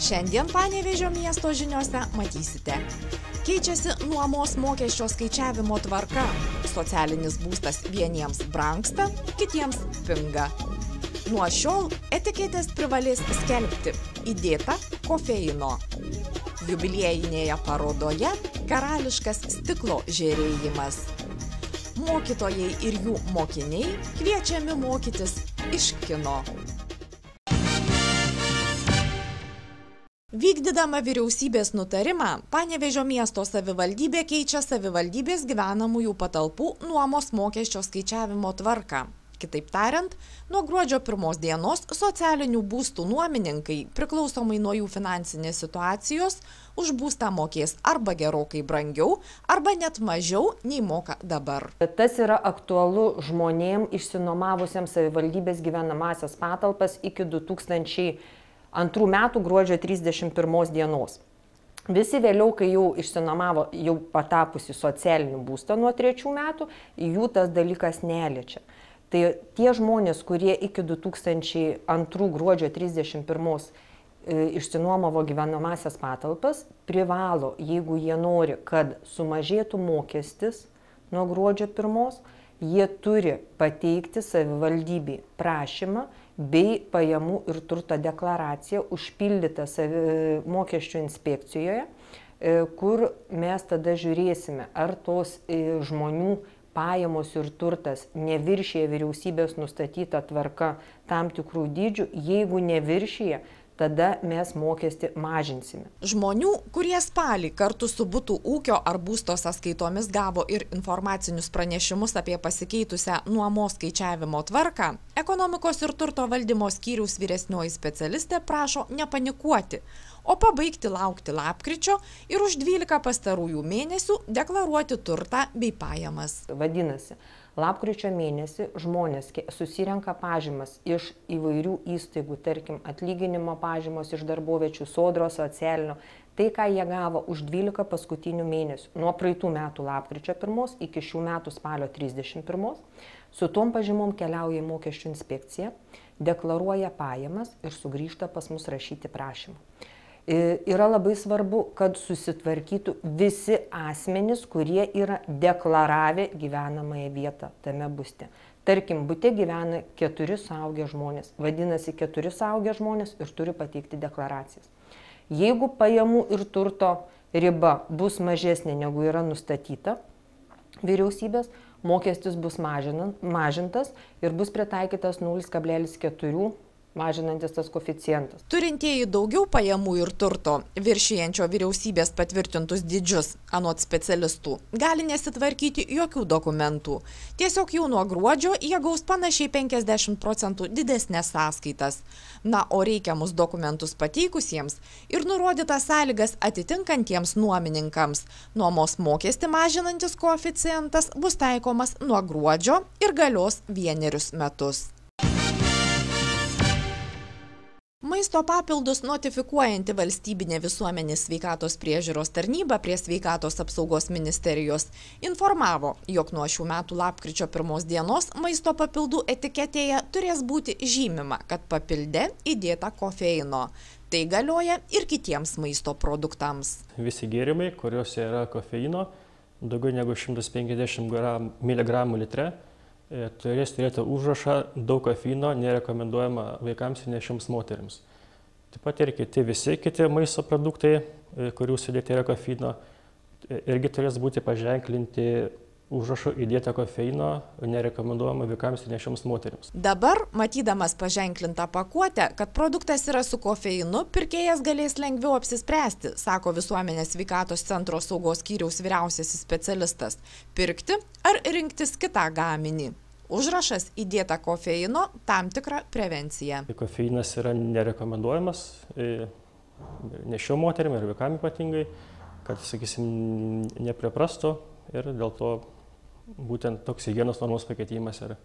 Šiandien Panevėžio miesto žiniose matysite. Keičiasi nuomos mokesčio skaičiavimo tvarka. Socialinis būstas vieniems brangsta, kitiems pinga. Nuo šiol etiketės privalės skelbti įdėta kofeino. Jubiliejinėje parodoje karališkas stiklo žėrėjimas. Mokytojai ir jų mokiniai kviečiami mokytis iš kino. Vykdydama vyriausybės nutarimą, Panevėžio miesto savivaldybė keičia savivaldybės gyvenamųjų patalpų nuomos mokesčio skaičiavimo tvarką. Kitaip tariant, nuo gruodžio 1 dienos socialinių būstų nuomininkai, priklausomai nuo jų finansinės situacijos, už būstą mokės arba gerokai brangiau, arba net mažiau nei moka dabar. Tas yra aktualu žmonėm išsinuomavusiems savivaldybės gyvenamąsias patalpas iki 2002 metų gruodžio 31 dienos. Visi vėliau, kai jau išsinuomavo, jau patapusi socialinių būstą nuo 3 metų, jų tas dalykas neliečia. Tai tie žmonės, kurie iki 2002 gruodžio 31 išsinuomavo gyvenamąsias patalpas, privalo, jeigu jie nori, kad sumažėtų mokestis nuo gruodžio 1, jie turi pateikti savivaldybei prašymą bei pajamų ir turto deklaraciją užpildytą mokesčių inspekcijoje, kur mes tada žiūrėsime, ar tos žmonių pajamos ir turtas neviršyje vyriausybės nustatyta tvarka tam tikrų dydžių. Jeigu neviršyje, tada mes mokestį mažinsime. Žmonių, kurie spalį kartu su butų ūkio ar būsto sąskaitomis gavo ir informacinius pranešimus apie pasikeitusią nuomos skaičiavimo tvarką, ekonomikos ir turto valdymo skyriaus vyresnioji specialistė prašo nepanikuoti, o pabaigti laukti lapkričio ir už 12 pastarųjų mėnesių deklaruoti turtą bei pajamas. Vadinasi, lapkričio mėnesį žmonės susirenka pažymas iš įvairių įstaigų, tarkim, atlyginimo pažymos iš darboviečių, sodros, socialinio. Tai, ką jie gavo už 12 paskutinių mėnesių, nuo praeitų metų lapkričio 1 iki šių metų spalio 31, su tom pažymom keliauja į mokesčių inspekciją, deklaruoja pajamas ir sugrįžta pas mus rašyti prašymą. Yra labai svarbu, kad susitvarkytų visi asmenys, kurie yra deklaravę gyvenamąją vietą tame būste. Tarkim, bute gyvena 4 suaugę žmonės, vadinasi 4 suaugę žmonės ir turi pateikti deklaracijas. Jeigu pajamų ir turto riba bus mažesnė negu yra nustatyta vyriausybės, mokestis bus mažintas ir bus pritaikytas 0,4 mažinantis tas koeficientas. Turintieji daugiau pajamų ir turto, viršijančio vyriausybės patvirtintus dydžius, anot specialistų, gali nesitvarkyti jokių dokumentų. Tiesiog jau nuo gruodžio jie gaus panašiai 50% didesnės sąskaitas. Na, o reikiamus dokumentus pateikusiems ir nurodytas sąlygas atitinkantiems nuomininkams, nuomos mokestį mažinantis koeficientas bus taikomas nuo gruodžio ir galios 1 metus. Maisto papildus notifikuojanti valstybinė visuomenės sveikatos priežiūros tarnyba prie Sveikatos apsaugos ministerijos informavo, jog nuo šių metų lapkričio 1 dienos maisto papildų etiketėje turės būti žymima, kad papilde įdėta kofeino. Tai galioja ir kitiems maisto produktams. Visi gėrimai, kuriuose yra kofeino, daugiau negu 150 mg litre, turės turėti užrašą daug kofeino, nerekomenduojama vaikams ir nešioms moterims. Taip pat ir visi kiti maisto produktai, kurių sudėti yra kofeino, irgi turės būti paženklinti užrašu įdėta kofeino, nerekomenduojama vaikams ir nešioms moterims. Dabar, matydamas paženklintą pakuotę, kad produktas yra su kofeinu, pirkėjas galės lengviau apsispręsti, sako Visuomenės sveikatos centro saugos skyriaus vyriausiasis specialistas, pirkti ar rinktis kitą gaminį. Užrašas įdėta kofeino tam tikra prevencija. Kofeinas yra nerekomenduojamas nešiom moterim ir vaikam ypatingai, kad, sakysim, nepriprastų ir dėl to būtent toks higienos normos pakeitimas ir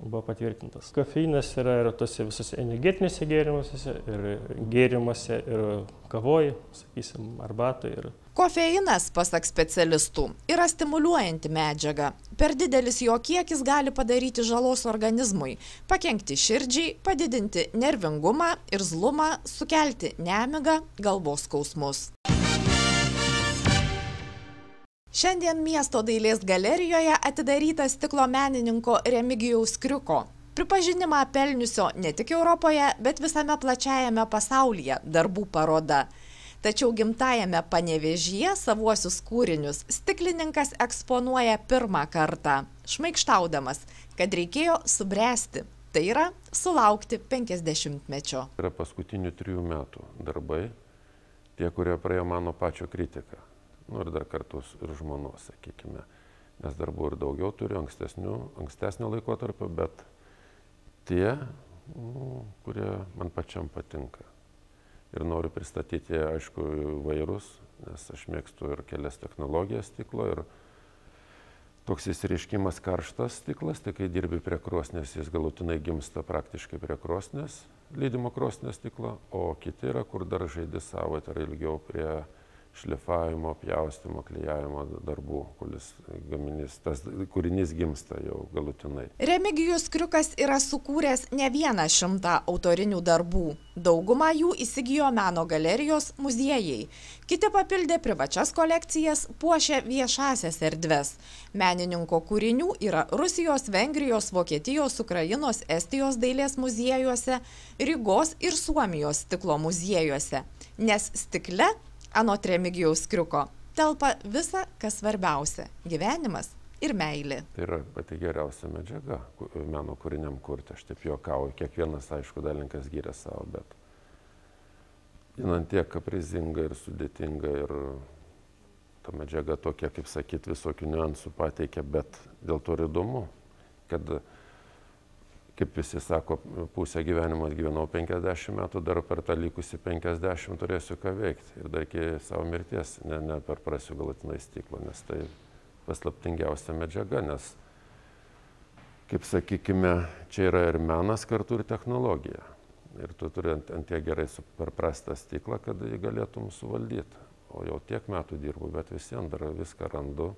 buvo patvirtintas. Kofeinas yra ir tose visose energetinėse gėrimuose, ir gėrimuose, ir kavoj, sakysim, arbatai. Kofeinas, pasak specialistų, yra stimuliuojanti medžiaga. Per didelis jo kiekis gali padaryti žalos organizmui, pakenkti širdžiai, padidinti nervingumą, irzlumą, sukelti nemigą, galvos skausmus. Šiandien miesto dailės galerijoje atidarytas stiklo menininko Remigijaus Kriuko. Pripažinimą pelniusio ne tik Europoje, bet visame plačiajame pasaulyje darbų paroda. Tačiau gimtajame Panevėžyje savuosius kūrinius stiklininkas eksponuoja pirmą kartą, šmaikštaudamas, kad reikėjo subręsti, tai yra sulaukti 50-mečio. Tai yra paskutinių 3 metų darbai, tie, kurie praėjo mano pačio kritiką. Ir dar kartu ir žmonos, sakykime, nes darbų ir daugiau turiu ankstesnio laikotarpio, bet tie, kurie man pačiam patinka. Ir noriu pristatyti, aišku, vairus, nes aš mėgstu ir kelias technologijas stiklo. Ir toks įsireiškimas karštas stiklas, tai kai dirbi prie krosnės, jis galutinai gimsta praktiškai prie krosnės, lydimo krosnės stiklo, o kiti yra, kur dar žaidi savo, tai yra ilgiau prie šlifavimo, pjaustymo, klijavimo darbų, tas kūrinys gimsta jau galutinai. Remigijus Kriukas yra sukūręs ne 100 autorinių darbų. Daugumą jų įsigijo meno galerijos muziejai. Kiti papildė privačias kolekcijas, puošė viešasias erdves. Menininko kūrinių yra Rusijos, Vengrijos, Vokietijos, Ukrainos, Estijos dailės muziejuose, Rygos ir Suomijos stiklo muziejuose. Nes stikle, anot Remigijaus Kriuko, telpa visa, kas svarbiausia – gyvenimas ir meilė. Tai yra pati geriausia medžiaga meno kūriniam kurti. Aš taip juokauju, kiekvienas, aišku, dalininkas gyrė savo, bet jinant tiek kaprizinga ir sudėtinga ir ta medžiaga tokia, kaip sakyti, visokių niuansų pateikia, bet dėl to ir įdomu, kad kaip visi sako, pusę gyvenimo gyvenau 50 metų, dar per tą likusį 50 turėsiu ką veikti. Ir dar iki savo mirties neperprasiu galutinai stiklo, nes tai paslaptingiausia medžiaga, nes, kaip sakykime, čia yra ir menas kartu ir technologija. Ir tu turi ant tiek gerai perprastą stiklą, kad jį galėtum suvaldyti. O jau tiek metų dirbu, bet visiems dar viską randu.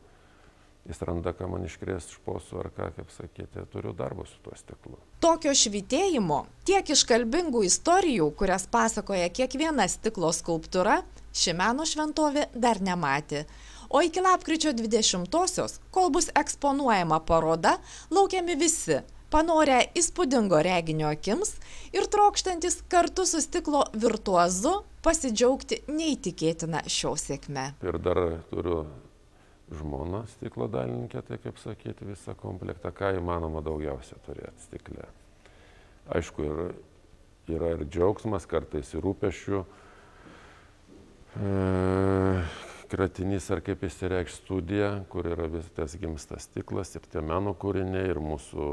Jis randa, ką man iškrės šposų ar ką, kaip sakyti, turiu darbą su tuo stiklu. Tokio švytėjimo, tiek iškalbingų istorijų, kurias pasakoja kiekviena stiklo skulptūra, ši meno šventovė dar nematė. O iki lapkričio 20-osios, kol bus eksponuojama paroda, laukiami visi, panorę įspūdingo reginio akims ir trokštantis kartu su stiklo virtuozu pasidžiaugti neįtikėtiną šio sėkme. Ir dar turiu žmona stiklo dailininkė, tai kaip sakyti, visą komplektą, ką įmanoma daugiausia turėti stikle. Aišku, yra ir džiaugsmas, kartais ir rūpesčių. Kratinys, ar kaip išsireikš, studija, kur yra vis tas gimstas stiklas ir tie meno kūriniai, ir mūsų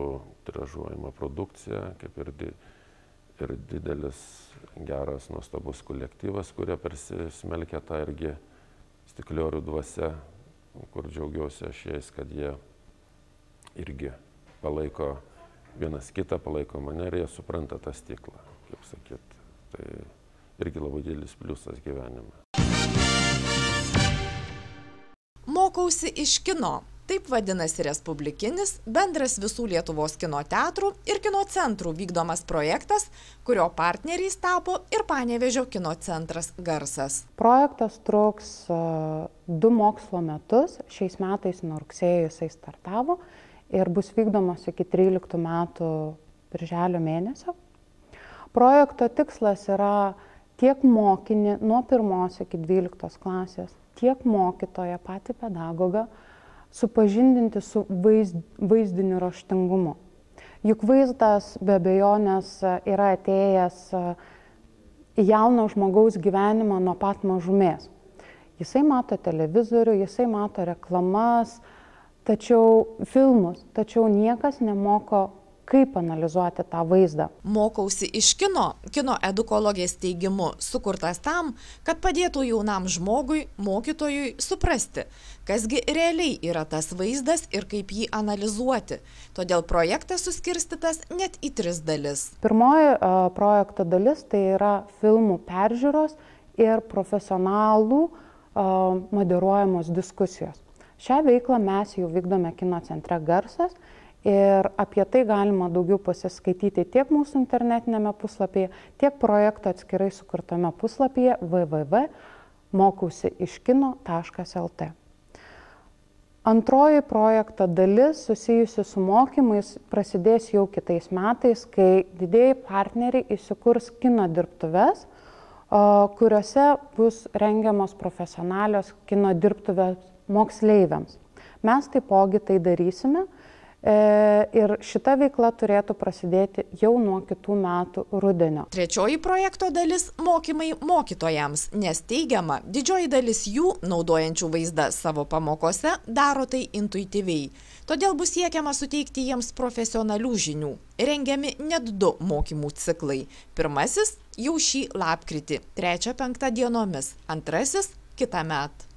tiražuojama produkcija, kaip ir didelis, geras, nuostabus kolektyvas, kurie persismelkia tą irgi stikliorių dvasia, kur džiaugiuosi aš jais, kad jie irgi palaiko vienas kitą, palaiko mane ir jie supranta tą stiklą, kaip sakyt. Tai irgi labai didelis pliusas gyvenime. Mokausi iš kino. Taip vadinasi respublikinis, bendras visų Lietuvos kino teatrų ir kino centrų vykdomas projektas, kurio partneriais tapo ir Panevėžio kino centras Garsas. Projektas truks 2 mokslo metus, šiais metais nuo rugsėjo jisai startavo ir bus vykdomas iki 13 metų birželio mėnesio. Projekto tikslas yra tiek mokinį nuo 1 iki 12 klasės, tiek mokytoją, patį pedagogą, supažindinti su vaizdiniu raštingumu. Juk vaizdas be abejonės yra atėjęs į jauno žmogaus gyvenimą nuo pat mažumės. Jisai mato televizorių, jisai mato reklamas, tačiau filmus, tačiau niekas nemoko, kaip analizuoti tą vaizdą. Mokausi iš kino edukologės teigimu sukurtas tam, kad padėtų jaunam žmogui, mokytojui suprasti, kasgi realiai yra tas vaizdas ir kaip jį analizuoti. Todėl projektas suskirstytas net į 3 dalis. Pirmoji projekto dalis tai yra filmų peržiūros ir profesionalų moderuojamos diskusijos. Šią veiklą mes jau vykdome Kino centre Garsas ir apie tai galima daugiau pasiskaityti tiek mūsų internetinėme puslapyje, tiek projekto atskirai sukurtame puslapyje www.mokausiiškino.lt. Antroji projekto dalis susijusi su mokymais prasidės jau kitais metais, kai didieji partneriai įsikurs kino dirbtuves, kuriuose bus rengiamos profesionalios kino dirbtuvės moksleiviams. Mes taipogi tai darysime ir šita veikla turėtų prasidėti jau nuo kitų metų rudenio. Trečioji projekto dalis – mokymai mokytojams, nes teigiama, didžioji dalis jų, naudojančių vaizdą savo pamokose, daro tai intuityviai. Todėl bus siekiama suteikti jiems profesionalių žinių. Rengiami net 2 mokymų ciklai. Pirmasis jau šį lapkritį, 3-5 dienomis, antrasis kitąmet.